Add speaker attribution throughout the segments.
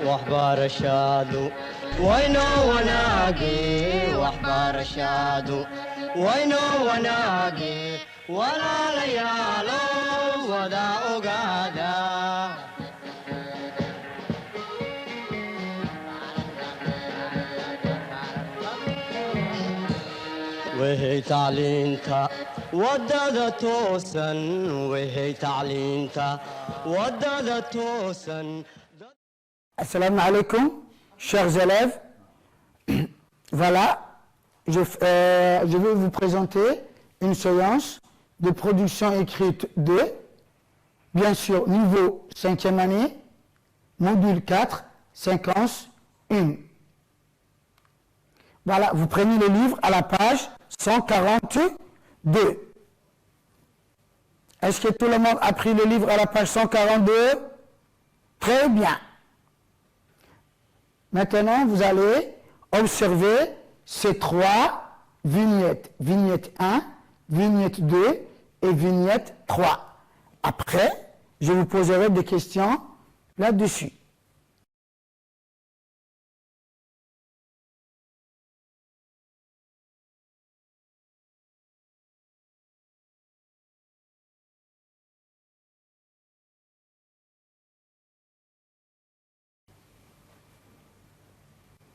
Speaker 1: waxbarashadu waynoo wanaage waxbarashadu waynoo wanaage walaalayaalo wada ogaada وهي تعلينتا ودادا توسن وهي تعلينتا ودادا توسن.
Speaker 2: Assalamu alaikum, chers élèves. Voilà, je vais vous présenter une séance de production écrite 2, bien sûr, niveau 5e année, module 4, séquence 1. Voilà, vous prenez le livre à la page 142. Est-ce que tout le monde a pris le livre à la page 142? Très bien. Maintenant, vous allez observer ces 3 vignettes. Vignette 1, vignette 2 et vignette 3. Après, je vous poserai des questions là-dessus.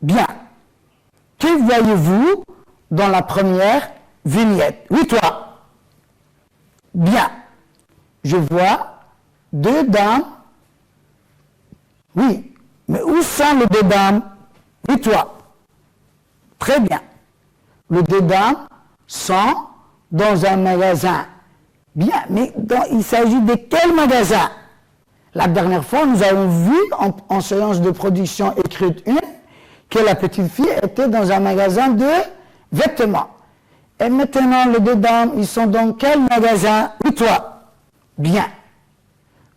Speaker 2: Bien. Que voyez-vous dans la première vignette? Oui, toi. Bien. Je vois 2 dames. Oui. Mais où sont les 2 dames? Oui, toi. Très bien. Les 2 dames sont dans un magasin. Bien. Mais il s'agit de quel magasin? La dernière fois, nous avons vu en séance de production écrite 1 que la petite fille était dans un magasin de vêtements. Et maintenant, les 2 dames, ils sont dans quel magasin? Oui, toi. Bien.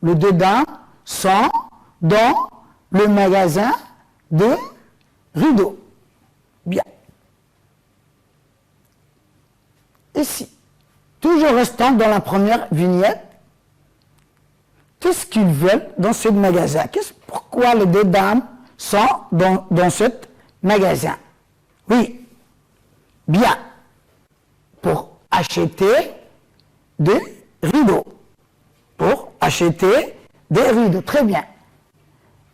Speaker 2: Les 2 dames sont dans le magasin de rideaux. Bien. Ici, toujours restant dans la première vignette, qu'est-ce qu'ils veulent dans ce magasin? Pourquoi les 2 dames sont dans ce magasin? Oui, bien, pour acheter des rideaux. Pour acheter des rideaux, très bien.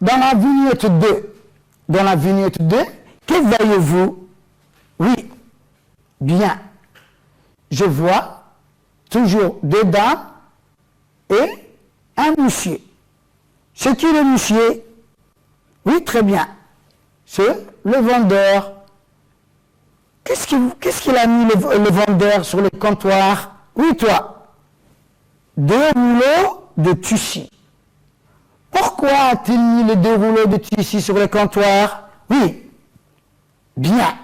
Speaker 2: Dans la vignette 2, que voyez-vous? Oui, bien, je vois toujours 2 dames et un monsieur. C'est qui le monsieur? Oui, très bien. C'est le vendeur. Qu'est-ce qu'il a mis le vendeur sur le comptoir? Oui, toi. 2 rouleaux de tissu. Pourquoi a-t-il mis les 2 rouleaux de tissu sur le comptoir? Oui. Bien.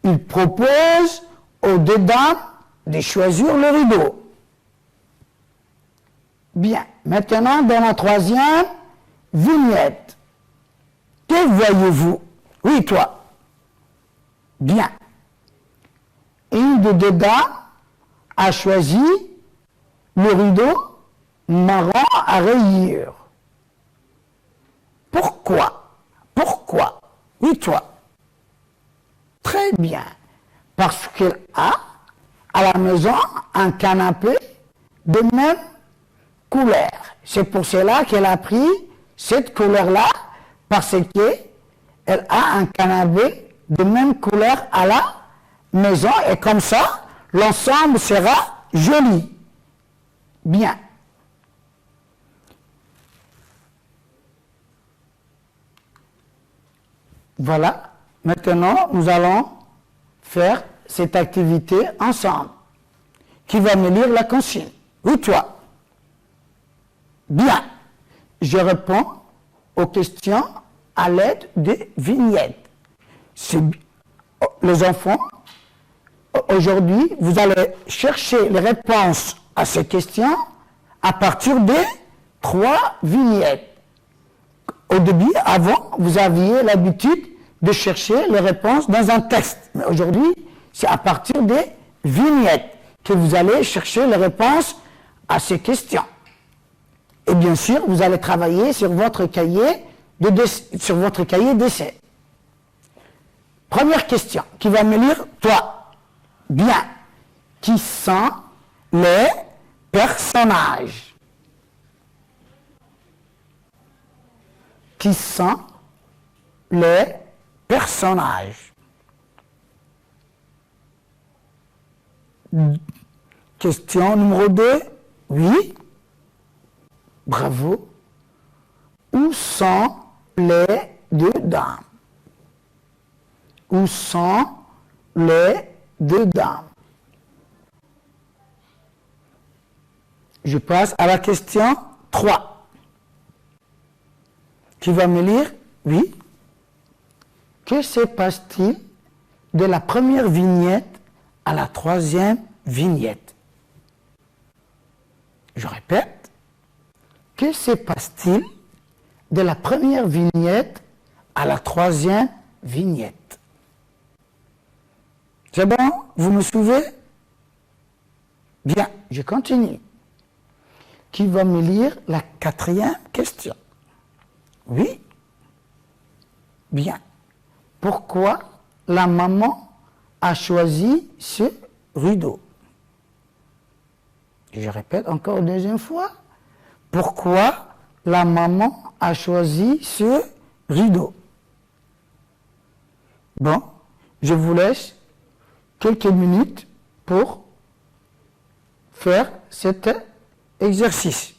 Speaker 2: Il propose aux 2 dames de choisir le rideau. Bien. Maintenant, dans la 3e vignette. Que voyez-vous? Oui, toi. Bien. Une des 2 dames a choisi le rideau marron à rayures. Pourquoi? Pourquoi? Oui, toi. Très bien. Parce qu'elle a à la maison un canapé de même couleur. C'est pour cela qu'elle a pris cette couleur-là, parce qu'elle a un canapé de même couleur à la maison, et comme ça, l'ensemble sera joli. Bien. Voilà. Maintenant, nous allons faire cette activité ensemble. Qui va me lire la consigne? Oui, toi. Bien. Je réponds aux questions à l'aide des vignettes. Les enfants, aujourd'hui, vous allez chercher les réponses à ces questions à partir des 3 vignettes. Au début, avant, vous aviez l'habitude de chercher les réponses dans un texte. Mais aujourd'hui, c'est à partir des vignettes que vous allez chercher les réponses à ces questions. Et bien sûr, vous allez travailler sur votre cahier sur votre cahier d'essai. Première question, qui va me lire? Toi. Bien. Qui sont les personnages? Qui sont les personnages? Question numéro 2. Oui. Bravo. Où sont les deux dames? Où sont les deux dames? Je passe à la question 3. Qui va me lire? Oui. Que se passe-t-il de la première vignette à la troisième vignette? Je répète. Que se passe-t-il de la première vignette à la troisième vignette? C'est bon? Vous me suivez? Bien, je continue. Qui va me lire la 4e question? Oui. Bien. Pourquoi la maman a choisi ce rideau? Je répète encore une deuxième fois. Pourquoi la maman a choisi ce rideau? Bon, je vous laisse quelques minutes pour faire cet exercice.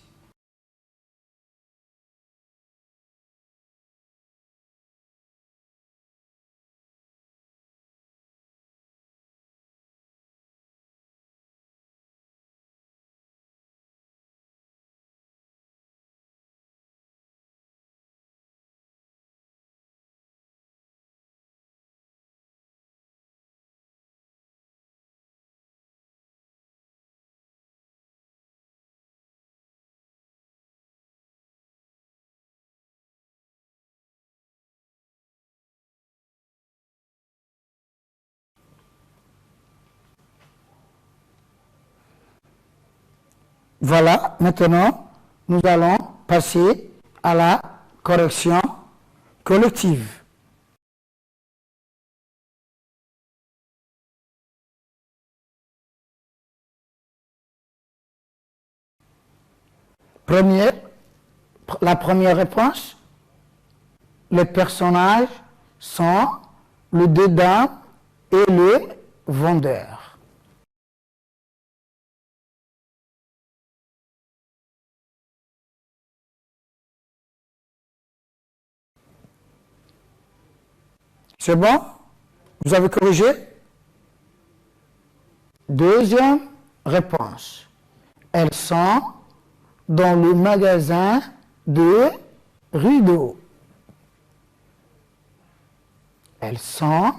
Speaker 2: Voilà, maintenant, nous allons passer à la correction collective. La première réponse, les personnages sont le deux dames et le vendeur. C'est bon? Vous avez corrigé? Deuxième réponse. Elles sont dans le magasin de rideaux. Elles sont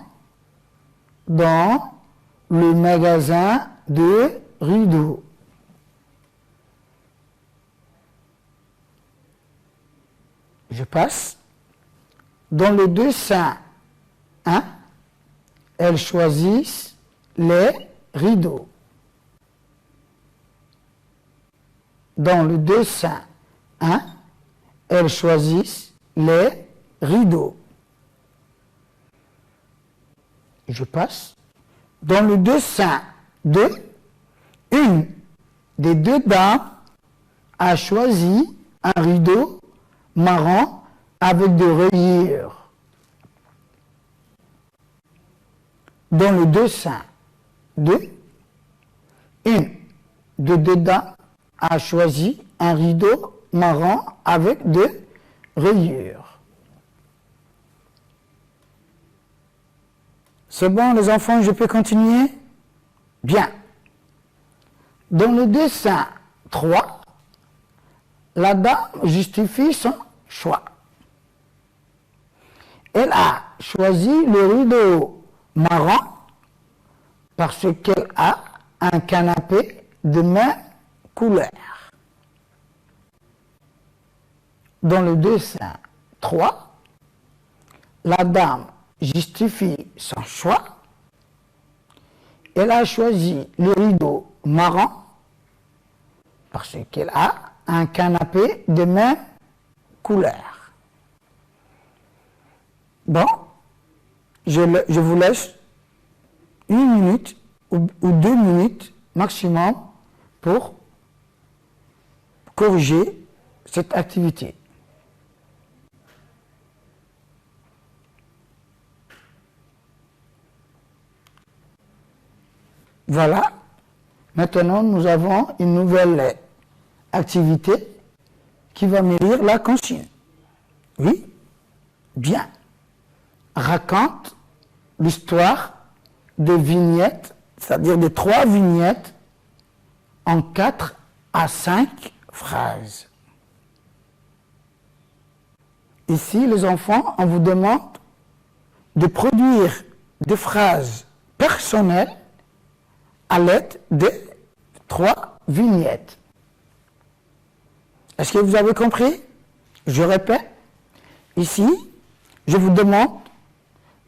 Speaker 2: dans le magasin de rideaux. Je passe. Dans le dessin 1, elles choisissent les rideaux. Dans le dessin 1, elles choisissent les rideaux. Je passe. Dans le dessin 2, une des deux dames a choisi un rideau marron avec des rayures. Dans le dessin 2, une des deux dames a choisi un rideau marron avec des rayures. C'est bon, les enfants, je peux continuer? Bien. Dans le dessin 3, la dame justifie son choix. Elle a choisi le rideau marron parce qu'elle a un canapé de même couleur. Dans le dessin 3, la dame justifie son choix. Elle a choisi le rideau marron parce qu'elle a un canapé de même couleur. Bon, je vous laisse 1 minute ou 2 minutes maximum pour corriger cette activité. Voilà. Maintenant, nous avons une nouvelle activité qui va me lire la consigne. Oui, bien. Raconte l'histoire des vignettes, c'est-à-dire des 3 vignettes en 4 à 5 phrases. Ici, les enfants, on vous demande de produire des phrases personnelles à l'aide de 3 vignettes. Est-ce que vous avez compris? Je répète. Ici, je vous demande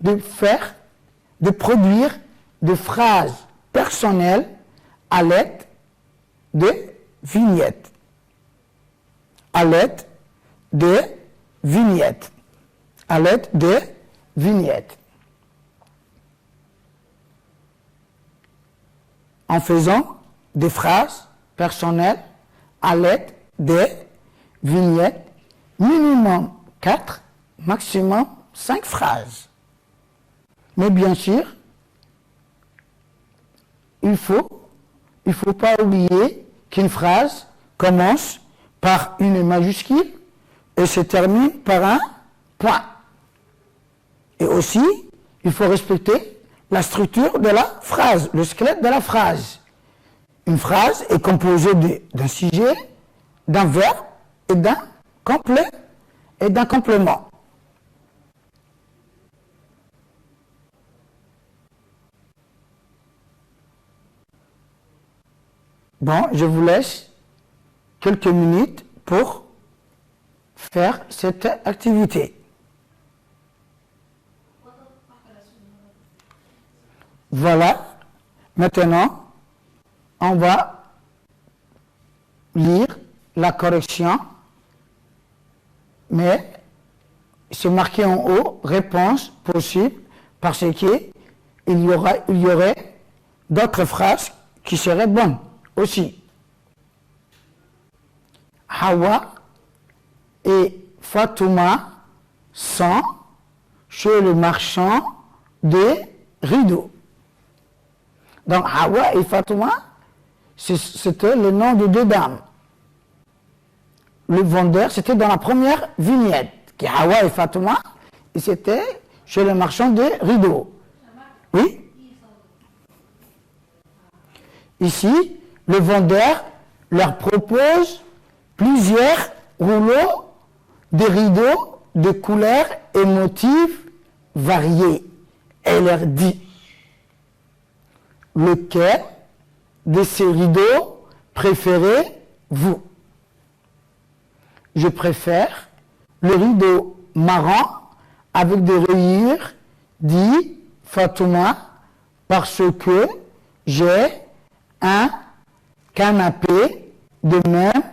Speaker 2: de produire des phrases personnelles à l'aide de vignettes. À l'aide de vignettes. À l'aide de vignettes. En faisant des phrases personnelles à l'aide de vignettes, minimum 4, maximum 5 phrases. Mais bien sûr, il ne faut pas oublier qu'une phrase commence par une majuscule et se termine par un point. Et aussi, il faut respecter la structure de la phrase, le squelette de la phrase. Une phrase est composée d'un sujet, d'un verbe et d'un complément. Bon, je vous laisse quelques minutes pour faire cette activité. Voilà, maintenant, on va lire la correction, mais c'est marqué en haut, réponse possible, parce qu'il y aurait d'autres phrases qui seraient bonnes aussi. Hawa et Fatouma sont chez le marchand des rideaux. Donc Hawa et Fatouma, c'était le nom de 2 dames. Le vendeur, c'était dans la première vignette, qui est Hawa et Fatouma, et c'était chez le marchand de rideaux. Oui. Ici, le vendeur leur propose plusieurs rouleaux de rideaux de couleurs et motifs variés. Et leur dit: lequel de ces rideaux préférez-vous? Je préfère le rideau marron avec des rayures, dit Fatouma, parce que j'ai un canapé de même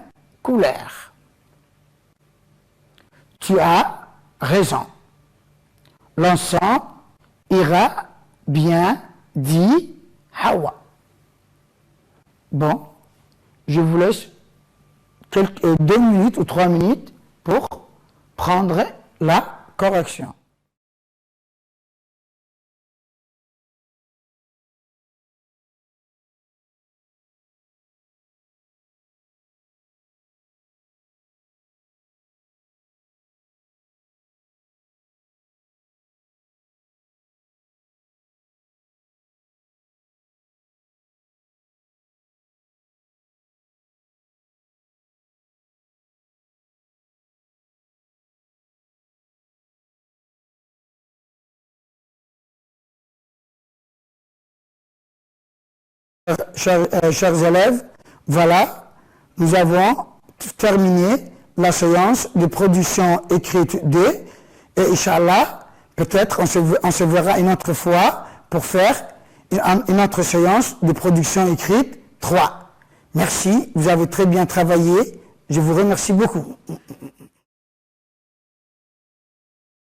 Speaker 2: couleur. Tu as raison. L'ensemble ira bien, dit Hawa. Bon, je vous laisse 2 minutes ou 3 minutes pour prendre la correction. Chers élèves, voilà, nous avons terminé la séance de production écrite 2 et Inch'Allah, peut-être on se verra une autre fois pour faire une autre séance de production écrite 3. Merci, vous avez très bien travaillé, je vous remercie beaucoup.